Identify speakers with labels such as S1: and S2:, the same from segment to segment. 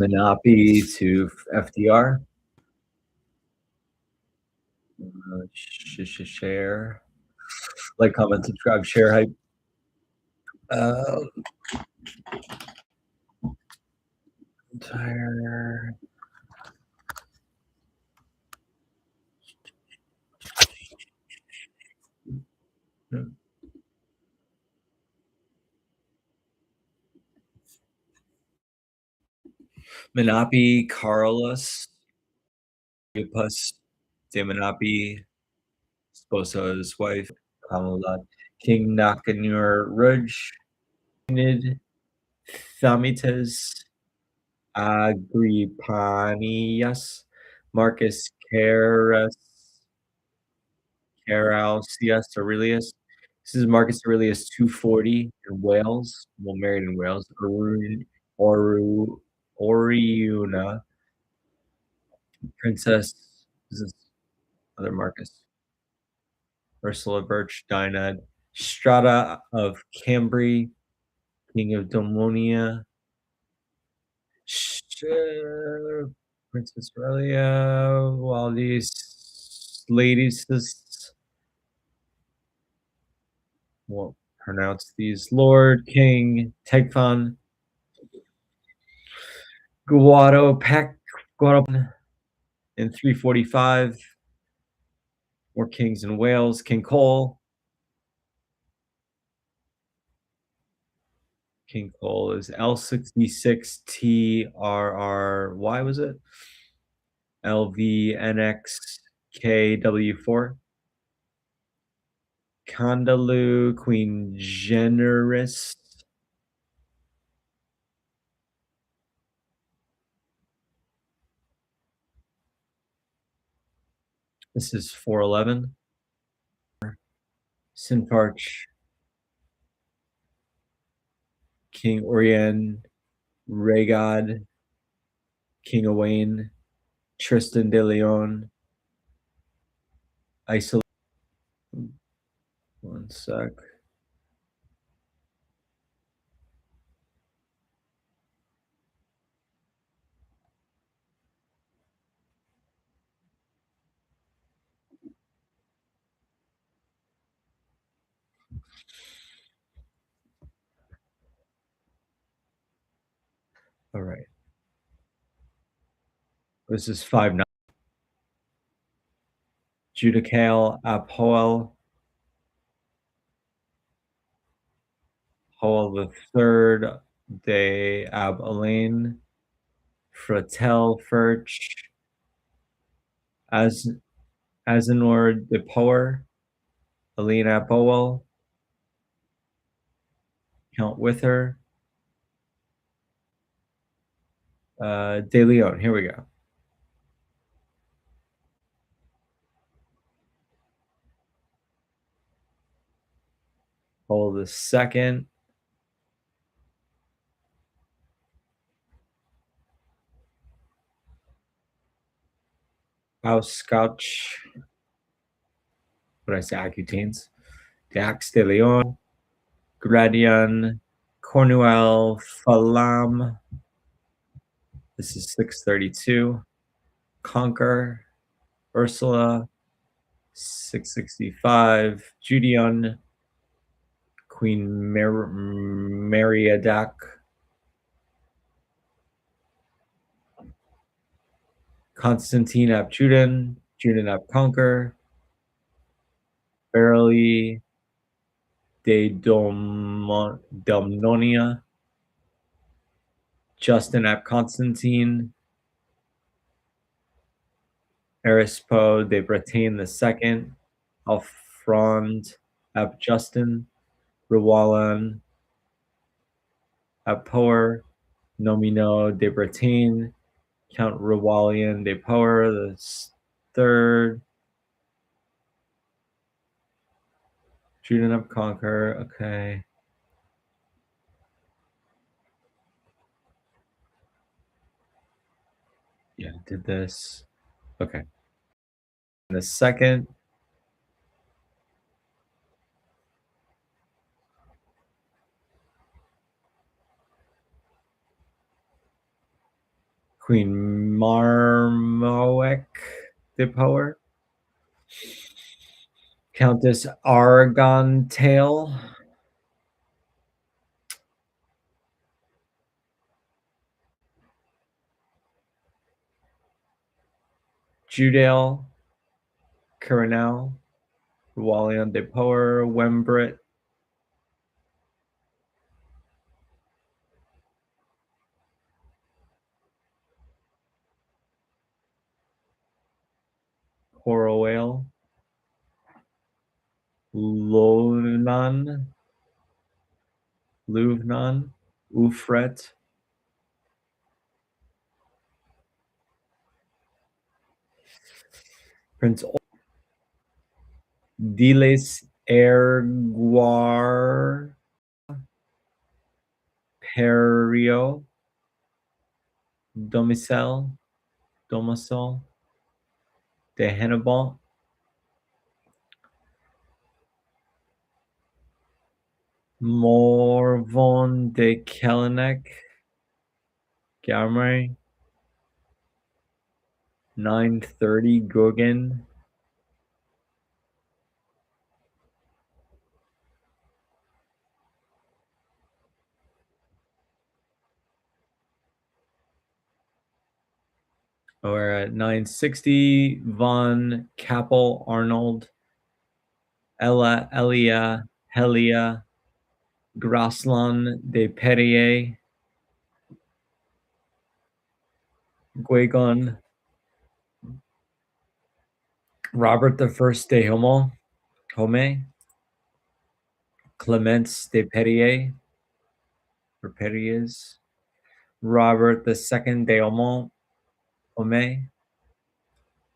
S1: Menapie to FDR. Share. Like, comment, subscribe, share, hype. Entire. Menapie, Carlos, Pus, de Menapie, Sposa's wife, Kamala, King Nakanur Ruj, Nid, Thamitas, Agripanias, Marcus Carausius Aurelius. This is Marcus Aurelius 240 in Wales. Well, married in Wales. Oriuna, Princess. This is other Marcus. Ursula Birch, Dinah. Strata of Cambry, King of Domonia. Princess Aurelia. While these ladies won't pronounce these. Lord King Tegfon, Guadopec in 345. More kings in Wales. King Cole. King Cole is L66TRRY, was it? LVNXKW4. Condalu, Queen Generous. This is 411. Sinfarch. King Orien, Regad, King Owain, Tristan de Leon, Isolate. One sec. All right. This is 5-9. Judical Apoel. Howell the Third de Ab Elaine. Fratel Furch. Azenor de Poer. Alina Bowell. Count Wither. De Leon. Here we go. Howell the Second. House Scotch. What did I say? Accutanes. Dax de Leon. Gradian. Cornuel Falam. This is 632. Conquer. Ursula. 665. Judion. Queen Mariadak. Constantine ap Judan. Judan ap Conquer. Barely de Domnonia. Justin ap Constantine. Erispo de Bretagne II. Alfrond ap Justin. Rawalan ap Poer. Nomino de Bretagne. Count Rawalian de Poer the Third. Judan ap Conquer. Okay. Yeah, did this. Okay. And the second. Queen Marmoek de Power, Countess Argentail, Judale, Coronel, Walian de Power, Wembrit, Horoale, Louvnan, Louvnan, Ufret, Prince Diles Erguar, Perio, Domicile, Domicile, de Hannibal, Morvon de Kellnek, Gamray, 930 Guggen, or at 960 Von Kappel Arnold, Ella Elia Helia Graslan de Perrier, Guegon, Robert the First de Home, Clemence de Perrier, or Perriers, Robert the Second de Home,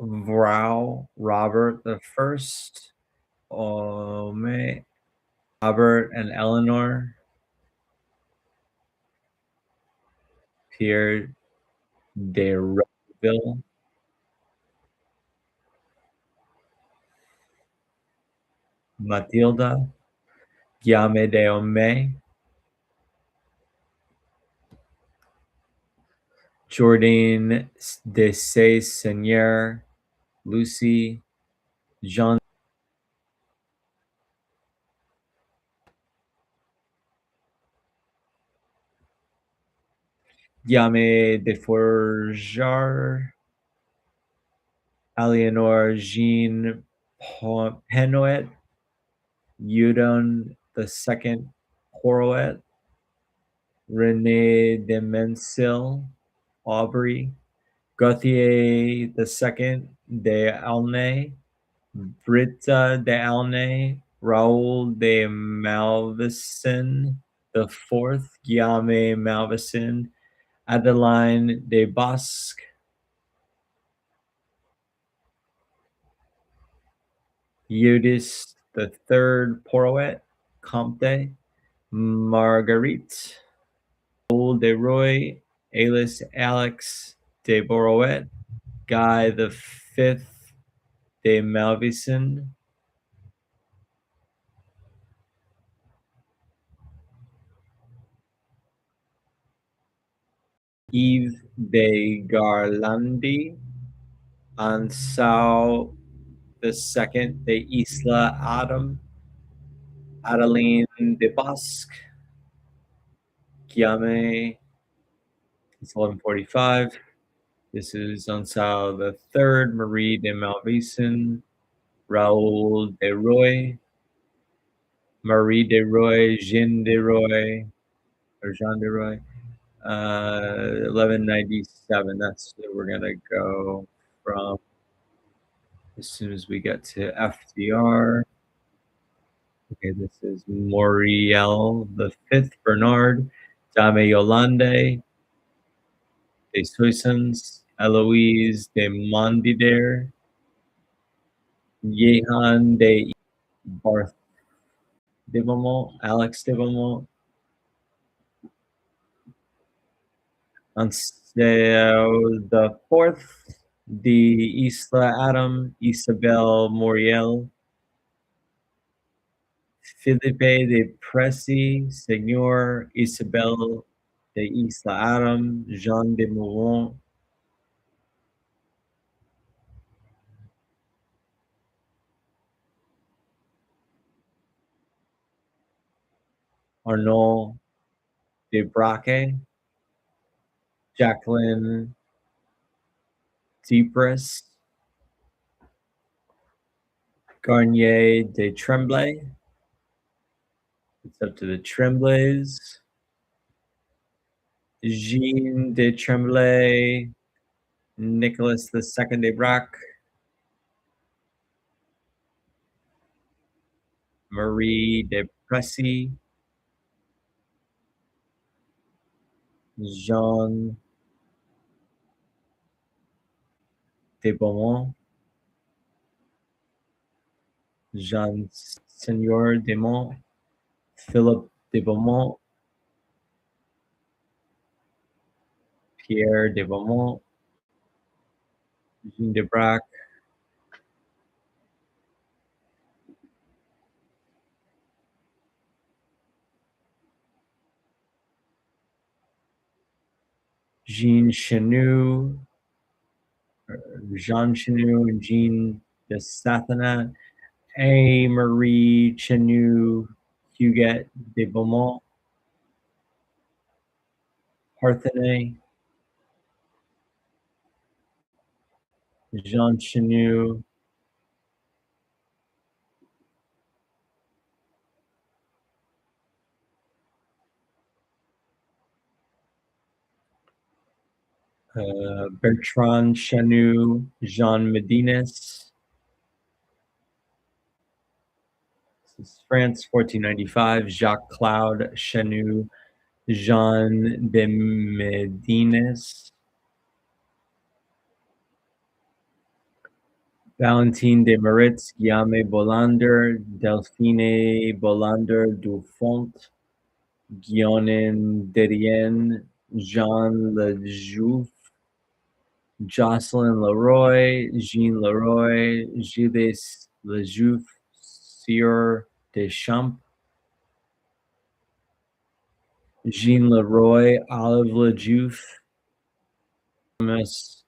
S1: Vrau, Robert the First, Ome, Robert and Eleanor, Pierre de Roosevelt, Matilda, Guillaume de Ome, Jordan de Say Seigneur, Lucy, Jean, Guillaume de Forjar, Aliénor Jean Penoet, Udon the Second Horoet, René de Mensil, Aubrey, Gauthier the Second de Aulnay, Britta de Aulnay, Raoul de Malvison the Fourth, Guillaume Malvison, Adeline de Bosque, Eudes the Third Porouet, Comte, Marguerite, Raoul de Roy, Alice Alex de Borouet, Guy the Fifth de Malvison, Yves de Garlandi, Ansau the Second de Isla Adam, Adeline de Bosque, Guillaume. It's 11:45. This is Ansau the Third, Marie de Malvison, Raoul de Roy, Marie de Roy, Jean de Roy, or Jean de Roy. 1197. That's where we're gonna go from as soon as we get to FDR. Okay, this is Moriel the Fifth, Bernard, Dame Yolande, de Soissons, Eloise de Mondidaire, Yehan de Barth de Beaumont, Alex de Beaumont, Ansel the Fourth, de Isla Adam, Isabel Moriel, Felipe de Pressy, Senor Isabel de Isla Adam, Jean de Mouron, Arnaud de Braque, Jacqueline Debris, Garnier de Tremblay. It's up to the Tremblays. Jean de Tremblay, Nicholas II de Braque, Marie de Pressy, Jean de Beaumont, Jean Seigneur de Mont, Philippe de Beaumont, Pierre de Beaumont, Jean de Braque, Jean Chenu, Jean Chenu and Jean de Sathanat, A. Marie Chenu Huguet de Beaumont, Parthenay, Jean Chenu, Bertrand Chenu, Jean Medines. This is France, 1495. Jacques Claude Chenu, Jean de Medines. Valentine de Maritz, Guillaume Bolander, Delphine Bolander du Font, Guillaume Derien, Jean Lejouf, Jocelyn Leroy, Jean Leroy, Gilles Lejouf, Sieur Deschamps, Jean Leroy, Olive Lejouf, Thomas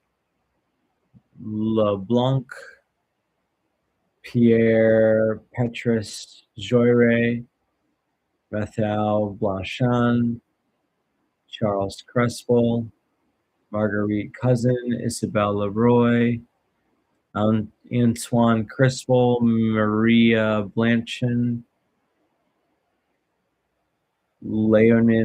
S1: LeBlanc, Pierre Petrus Joyre, Raphael Blanchon, Charles Crespel, Marguerite Cousin, Isabelle Leroy, Antoine Crispel, Maria Blanchon, Leonid.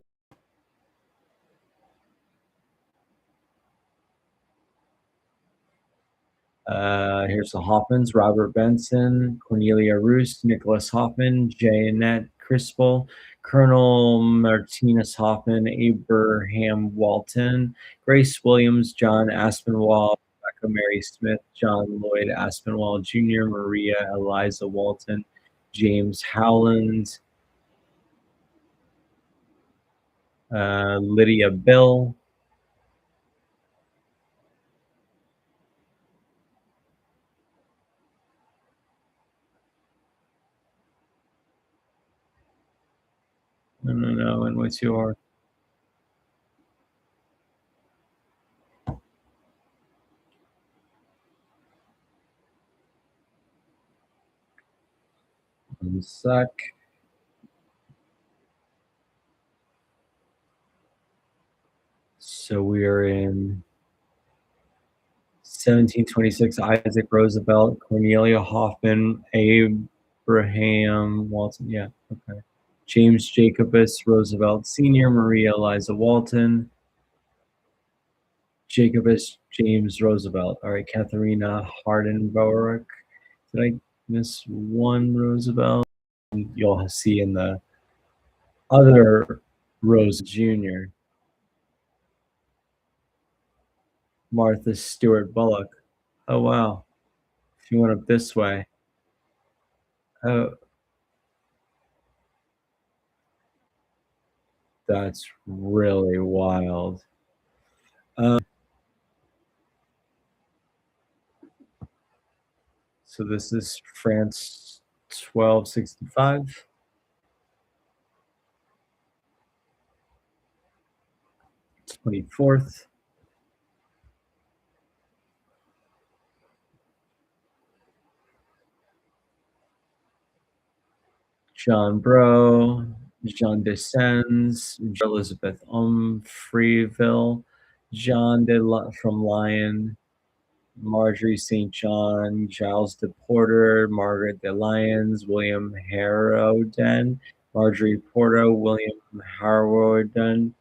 S1: Here's the Hoffmans: Robert Benson, Cornelia Roos, Nicholas Hoffman, Jeanette Crispel, Colonel Martinus Hoffman, Abraham Walton, Grace Williams, John Aspinwall, Rebecca Mary Smith, John Lloyd Aspinwall Jr., Maria Eliza Walton, James Howland, Lydia Bill, no, and what's your? One sec. So we are in 1726, Isaac Roosevelt, Cornelia Hoffman, Abraham Walton. Yeah, okay. James Jacobus Roosevelt Sr., Maria Eliza Walton, Jacobus James Roosevelt. All right, Katharina Hardenborough. Did I miss one Roosevelt? You'll see in the other Rose Jr., Martha Stewart Bullock. Oh, wow. If you went up this way. Oh, that's really wild. So this is France 1265. 24th. John Bro, Jean Descends, Elizabeth Umfreyville, from Lyon, Marjorie St. John, Giles de Porter, Margaret de Lyons, William Harrowden, Marjorie Porto, William Harrowden,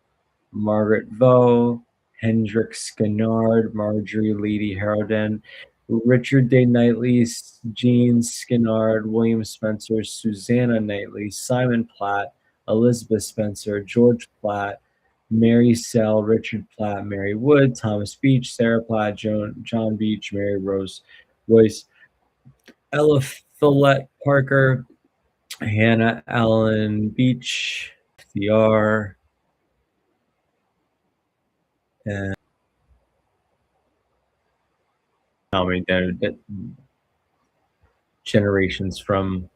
S1: Margaret Vaux, Hendrik Skinard, Marjorie Lady Harrowden, Richard Day Knightley, Jean Skinard, William Spencer, Susanna Knightley, Simon Platt, Elizabeth Spencer, George Platt, Mary Sell, Richard Platt, Mary Wood, Thomas Beach, Sarah Platt, John Beach, Mary Rose Royce, Ella Follett Parker, Hannah Allen Beach, FDR, and how many generations from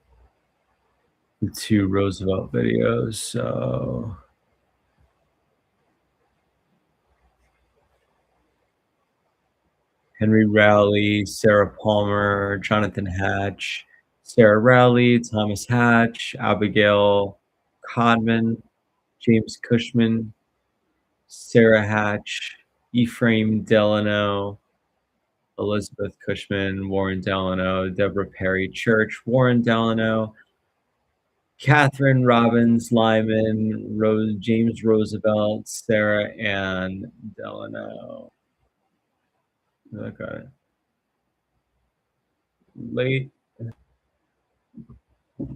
S1: the two Roosevelt videos. So Henry Rowley, Sarah Palmer, Jonathan Hatch, Sarah Rowley, Thomas Hatch, Abigail Codman, James Cushman, Sarah Hatch, Ephraim Delano, Elizabeth Cushman, Warren Delano, Deborah Perry Church, Warren Delano, Catherine Robbins Lyman, James Roosevelt, Sarah Ann Delano. Okay. Late